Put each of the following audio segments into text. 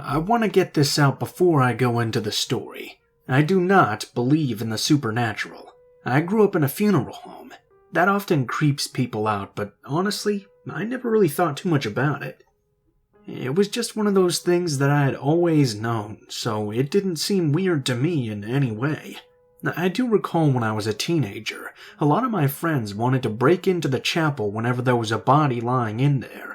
I want to get this out before I go into the story. I do not believe in the supernatural. I grew up in a funeral home. That often creeps people out, but honestly, I never really thought too much about it. It was just one of those things that I had always known, so it didn't seem weird to me in any way. I do recall when I was a teenager, a lot of my friends wanted to break into the chapel whenever there was a body lying in there.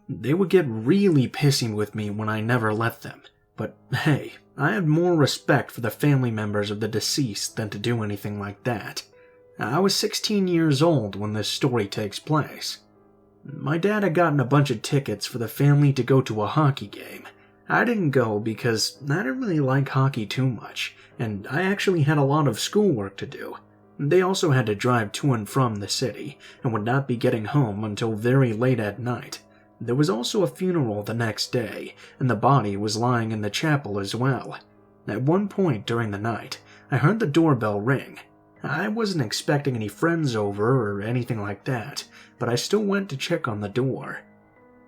They would get really pissy with me when I never let them, but hey, I had more respect for the family members of the deceased than to do anything like that. I was 16 years old when this story takes place. My dad had gotten a bunch of tickets for the family to go to a hockey game. I didn't go because I didn't really like hockey too much, and I actually had a lot of schoolwork to do. They also had to drive to and from the city, and would not be getting home until very late at night. There was also a funeral the next day, and the body was lying in the chapel as well. At one point during the night, I heard the doorbell ring. I wasn't expecting any friends over or anything like that, but I still went to check on the door.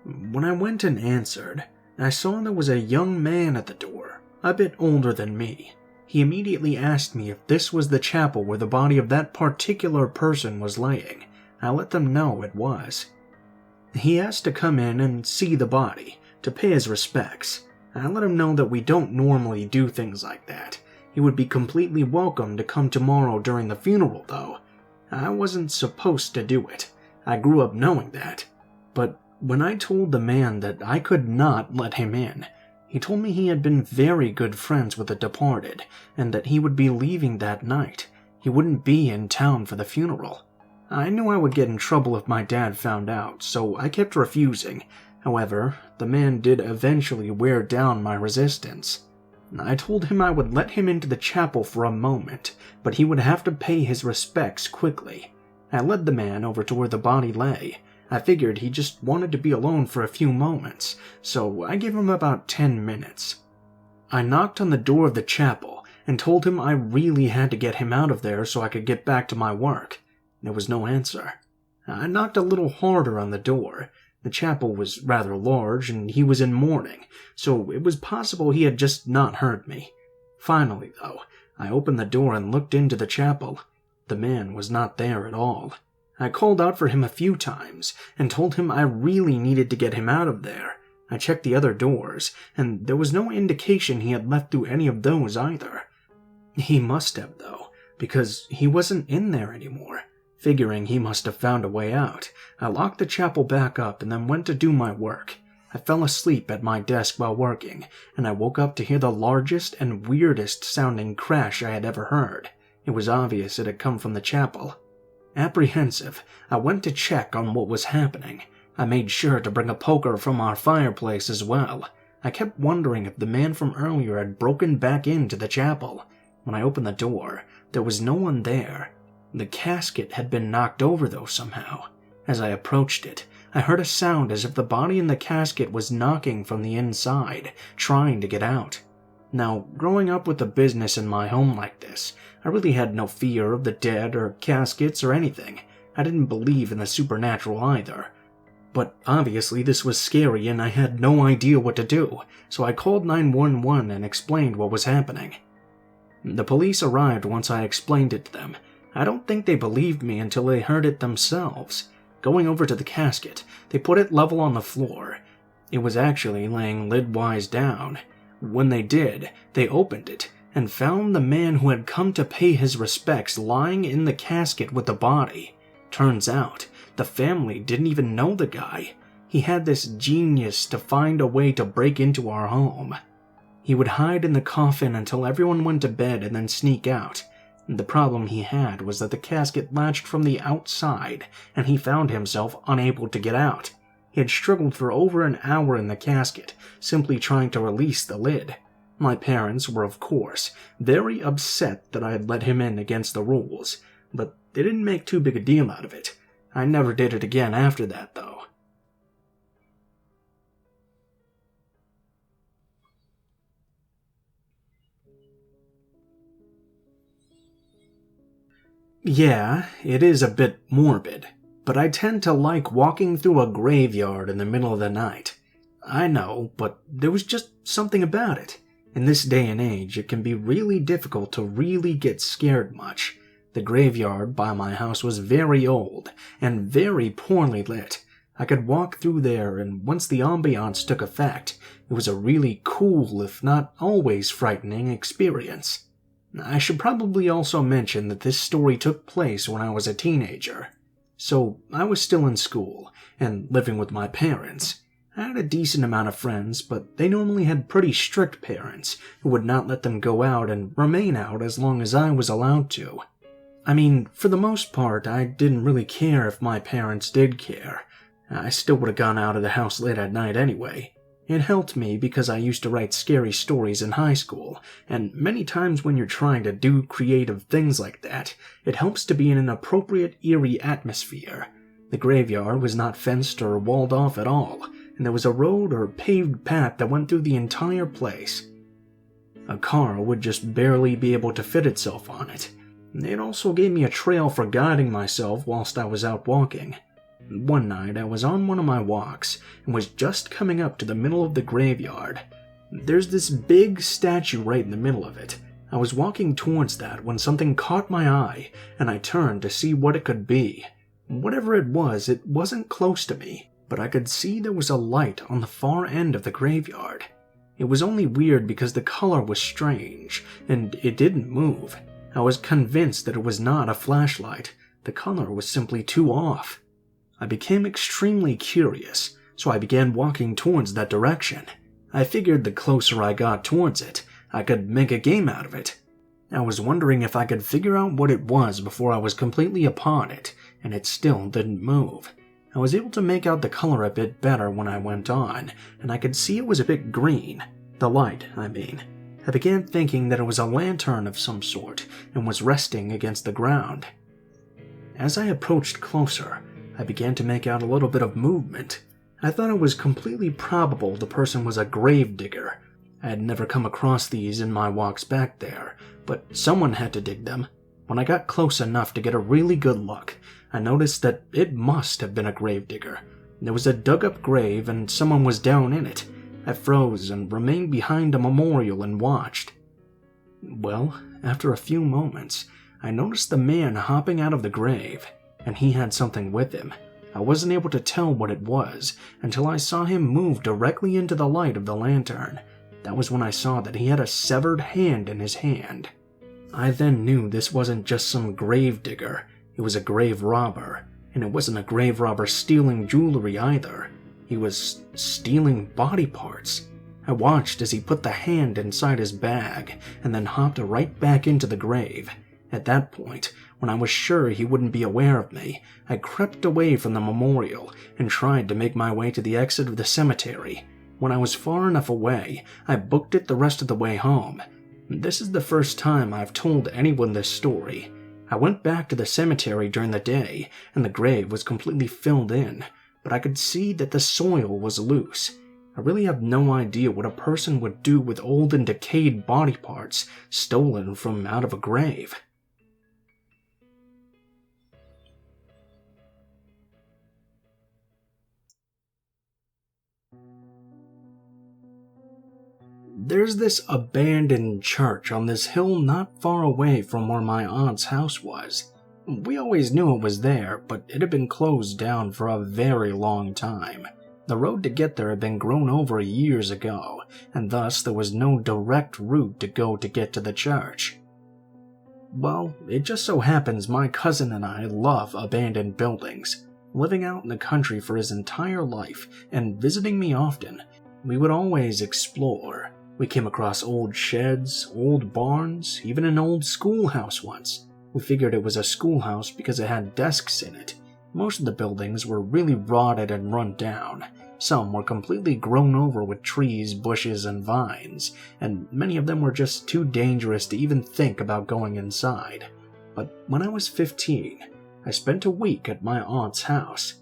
When I went and answered, I saw there was a young man at the door, a bit older than me. He immediately asked me if this was the chapel where the body of that particular person was laying. I let them know it was. He asked to come in and see the body, to pay his respects. I let him know that we don't normally do things like that. He would be completely welcome to come tomorrow during the funeral, though. I wasn't supposed to do it. I grew up knowing that. But when I told the man that I could not let him in, he told me he had been very good friends with the departed, and that he would be leaving that night. He wouldn't be in town for the funeral. I knew I would get in trouble if my dad found out, so I kept refusing. However, the man did eventually wear down my resistance. I told him I would let him into the chapel for a moment, but he would have to pay his respects quickly. I led the man over to where the body lay. I figured he just wanted to be alone for a few moments, so I gave him about 10 minutes. I knocked on the door of the chapel and told him I really had to get him out of there so I could get back to my work. There was no answer. I knocked a little harder on the door. The chapel was rather large, and he was in mourning, so it was possible he had just not heard me. Finally, though, I opened the door and looked into the chapel. The man was not there at all. I called out for him a few times, and told him I really needed to get him out of there. I checked the other doors, and there was no indication he had left through any of those either. He must have, though, because he wasn't in there anymore. Figuring he must have found a way out, I locked the chapel back up and then went to do my work. I fell asleep at my desk while working, and I woke up to hear the largest and weirdest sounding crash I had ever heard. It was obvious it had come from the chapel. Apprehensive, I went to check on what was happening. I made sure to bring a poker from our fireplace as well. I kept wondering if the man from earlier had broken back into the chapel. When I opened the door, there was no one there. The casket had been knocked over, though, somehow. As I approached it, I heard a sound as if the body in the casket was knocking from the inside, trying to get out. Now, growing up with a business in my home like this, I really had no fear of the dead or caskets or anything. I didn't believe in the supernatural either. But obviously this was scary and I had no idea what to do, so I called 911 and explained what was happening. The police arrived once I explained it to them. I don't think they believed me until they heard it themselves. Going over to the casket, they put it level on the floor. It was actually laying lid-wise down. When they did, they opened it and found the man who had come to pay his respects lying in the casket with the body. Turns out, the family didn't even know the guy. He had this genius to find a way to break into our home. He would hide in the coffin until everyone went to bed and then sneak out. The problem he had was that the casket latched from the outside, and he found himself unable to get out. He had struggled for over an hour in the casket, simply trying to release the lid. My parents were, of course, very upset that I had let him in against the rules, but they didn't make too big a deal out of it. I never did it again after that, though. Yeah, it is a bit morbid, but I tend to like walking through a graveyard in the middle of the night. I know, but there was just something about it. In this day and age, it can be really difficult to really get scared much. The graveyard by my house was very old and very poorly lit. I could walk through there, and once the ambiance took effect, it was a really cool, if not always frightening, experience. I should probably also mention that this story took place when I was a teenager. So I was still in school and living with my parents. I had a decent amount of friends, but they normally had pretty strict parents who would not let them go out and remain out as long as I was allowed to. I mean, for the most part, I didn't really care if my parents did care. I still would have gone out of the house late at night anyway. It helped me because I used to write scary stories in high school, and many times when you're trying to do creative things like that, it helps to be in an appropriate eerie atmosphere. The graveyard was not fenced or walled off at all, and there was a road or paved path that went through the entire place. A car would just barely be able to fit itself on it. It also gave me a trail for guiding myself whilst I was out walking. One night I was on one of my walks and was just coming up to the middle of the graveyard. There's this big statue right in the middle of it. I was walking towards that when something caught my eye and I turned to see what it could be. Whatever it wasn't close to me, but I could see there was a light on the far end of the graveyard. It was only weird because the color was strange and it didn't move. I was convinced that it was not a flashlight. The color was simply too off. I became extremely curious, so I began walking towards that direction. I figured the closer I got towards it, I could make a game out of it. I was wondering if I could figure out what it was before I was completely upon it, and it still didn't move. I was able to make out the color a bit better when I went on, and I could see it was a bit green. The light, I mean. I began thinking that it was a lantern of some sort, and was resting against the ground. As I approached closer, I began to make out a little bit of movement. I thought it was completely probable the person was a grave digger. I had never come across these in my walks back there, but someone had to dig them. When I got close enough to get a really good look, I noticed that it must have been a grave digger. There was a dug-up grave and someone was down in it. I froze and remained behind a memorial and watched. Well, after a few moments, I noticed the man hopping out of the grave. And he had something with him. I wasn't able to tell what it was until I saw him move directly into the light of the lantern. That was when I saw that he had a severed hand in his hand. I then knew this wasn't just some grave digger, it was a grave robber. And it wasn't a grave robber stealing jewelry either. He was stealing body parts. I watched as he put the hand inside his bag and then hopped right back into the grave. At that point, when I was sure he wouldn't be aware of me, I crept away from the memorial and tried to make my way to the exit of the cemetery. When I was far enough away, I booked it the rest of the way home. This is the first time I've told anyone this story. I went back to the cemetery during the day, and the grave was completely filled in, but I could see that the soil was loose. I really have no idea what a person would do with old and decayed body parts stolen from out of a grave. There's this abandoned church on this hill not far away from where my aunt's house was. We always knew it was there, but it had been closed down for a very long time. The road to get there had been grown over years ago, and thus there was no direct route to get to the church. Well, it just so happens my cousin and I love abandoned buildings. Living out in the country for his entire life and visiting me often, we would always explore. We came across old sheds, old barns, even an old schoolhouse once. We figured it was a schoolhouse because it had desks in it. Most of the buildings were really rotted and run down. Some were completely grown over with trees, bushes, and vines, and many of them were just too dangerous to even think about going inside. But when I was 15, I spent a week at my aunt's house.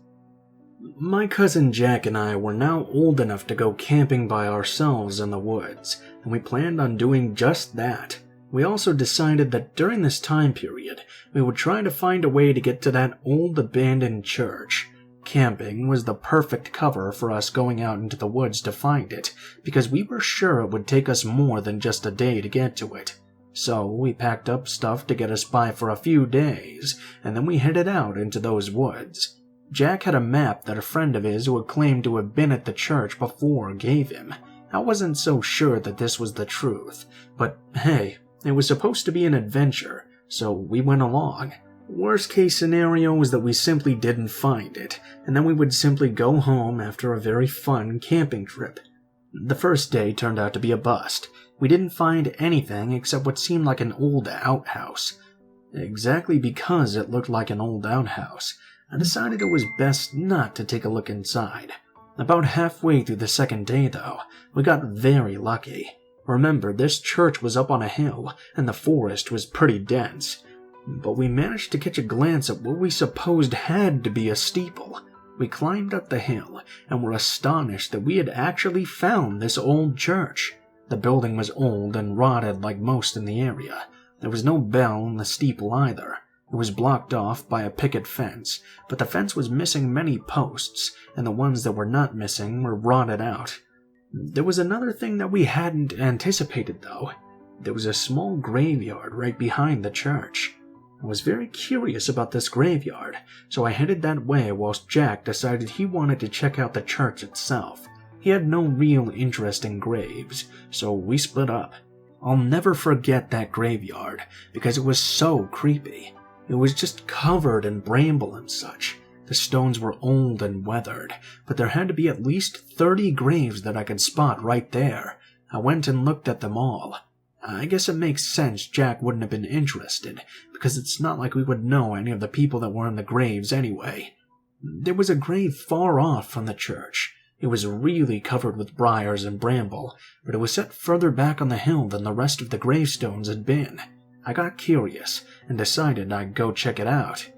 My cousin Jack and I were now old enough to go camping by ourselves in the woods, and we planned on doing just that. We also decided that during this time period, we would try to find a way to get to that old abandoned church. camping was the perfect cover for us going out into the woods to find it, because we were sure it would take us more than just a day to get to it. So we packed up stuff to get us by for a few days, and then we headed out into those woods. Jack had a map that a friend of his who had claimed to have been at the church before gave him. I wasn't so sure that this was the truth, but hey, it was supposed to be an adventure, so we went along. Worst case scenario was that we simply didn't find it, and then we would simply go home after a very fun camping trip. The first day turned out to be a bust. We didn't find anything except what seemed like an old outhouse. Exactly because it looked like an old outhouse, I decided it was best not to take a look inside. About halfway through the second day, though, we got very lucky. Remember, this church was up on a hill, and the forest was pretty dense. But we managed to catch a glance at what we supposed had to be a steeple. We climbed up the hill, and were astonished that we had actually found this old church. The building was old and rotted like most in the area. There was no bell in the steeple either. It was blocked off by a picket fence, but the fence was missing many posts, and the ones that were not missing were rotted out. There was another thing that we hadn't anticipated, though. There was a small graveyard right behind the church. I was very curious about this graveyard, so I headed that way whilst Jack decided he wanted to check out the church itself. He had no real interest in graves, so we split up. I'll never forget that graveyard, because it was so creepy. It was just covered in bramble and such. The stones were old and weathered, but there had to be at least 30 graves that I could spot right there. I went and looked at them all. I guess it makes sense Jack wouldn't have been interested, because it's not like we would know any of the people that were in the graves anyway. There was a grave far off from the church. It was really covered with briars and bramble, but it was set further back on the hill than the rest of the gravestones had been. I got curious, and decided I'd go check it out.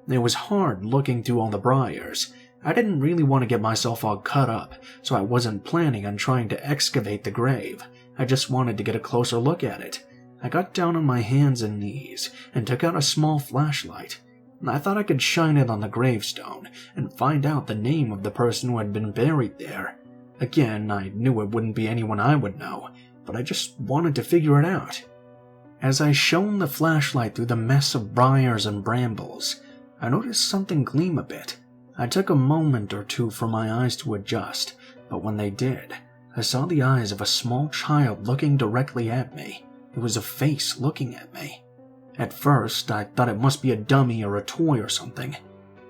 It was hard looking through all the briars. I didn't really want to get myself all cut up, so I wasn't planning on trying to excavate the grave. I just wanted to get a closer look at it. I got down on my hands and knees, and took out a small flashlight. I thought I could shine it on the gravestone, and find out the name of the person who had been buried there. Again, I knew it wouldn't be anyone I would know, but I just wanted to figure it out. As I shone the flashlight through the mess of briars and brambles, I noticed something gleam a bit. I took a moment or two for my eyes to adjust, but when they did, I saw the eyes of a small child looking directly at me. It was a face looking at me. At first, I thought it must be a dummy or a toy or something,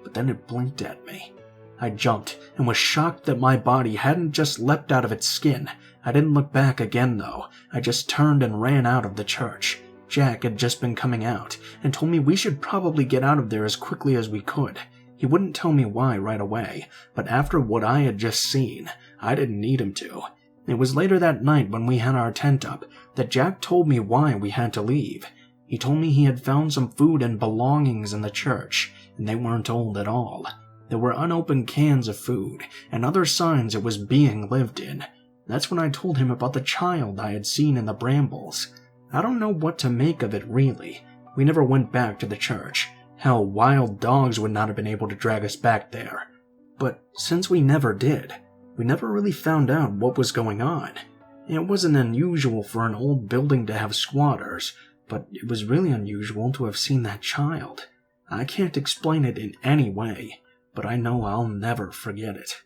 but then it blinked at me. I jumped and was shocked that my body hadn't just leapt out of its skin. I didn't look back again, though. I just turned and ran out of the church. Jack had just been coming out and told me we should probably get out of there as quickly as we could. He wouldn't tell me why right away, but after what I had just seen, I didn't need him to. It was later that night when we had our tent up that Jack told me why we had to leave. He told me he had found some food and belongings in the church, and they weren't old at all. There were unopened cans of food, and other signs it was being lived in. That's when I told him about the child I had seen in the brambles. I don't know what to make of it, really. We never went back to the church. Hell, wild dogs would not have been able to drag us back there. But since we never did, we never really found out what was going on. It wasn't unusual for an old building to have squatters, but it was really unusual to have seen that child. I can't explain it in any way, but I know I'll never forget it.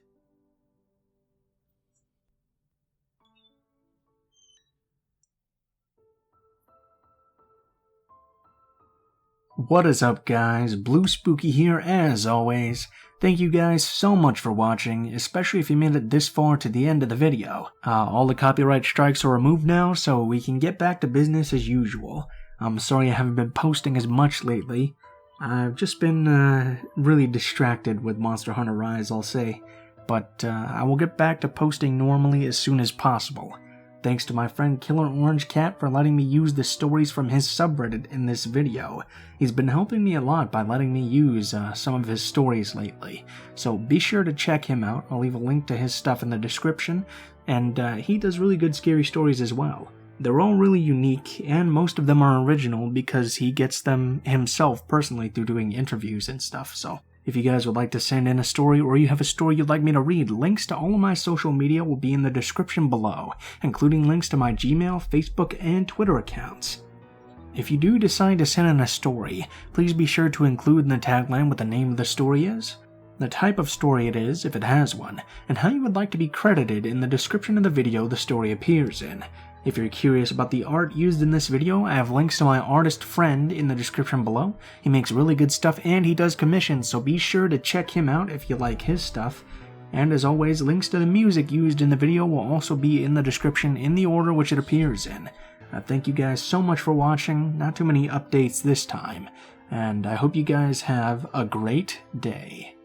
What is up, guys? Blue Spooky here as always. Thank you guys so much for watching, especially if you made it this far to the end of the video. All the copyright strikes are removed now, so we can get back to business as usual. I'm sorry I haven't been posting as much lately. I've just been really distracted with Monster Hunter Rise, I'll say. But I will get back to posting normally as soon as possible. Thanks to my friend KillerOrangeCat for letting me use the stories from his subreddit in this video. He's been helping me a lot by letting me use some of his stories lately, so be sure to check him out. I'll leave a link to his stuff in the description, and he does really good scary stories as well. They're all really unique, and most of them are original because he gets them himself personally through doing interviews and stuff, so If you guys would like to send in a story or you have a story you'd like me to read, links to all of my social media will be in the description below, including links to my Gmail, Facebook, and Twitter accounts. If you do decide to send in a story, please be sure to include in the tagline what the name of the story is, the type of story it is, if it has one, and how you would like to be credited in the description of the video the story appears in. If you're curious about the art used in this video, I have links to my artist friend in the description below. He makes really good stuff and he does commissions, so be sure to check him out if you like his stuff. And as always, links to the music used in the video will also be in the description in the order which it appears in. Thank you guys so much for watching, not too many updates this time, and I hope you guys have a great day.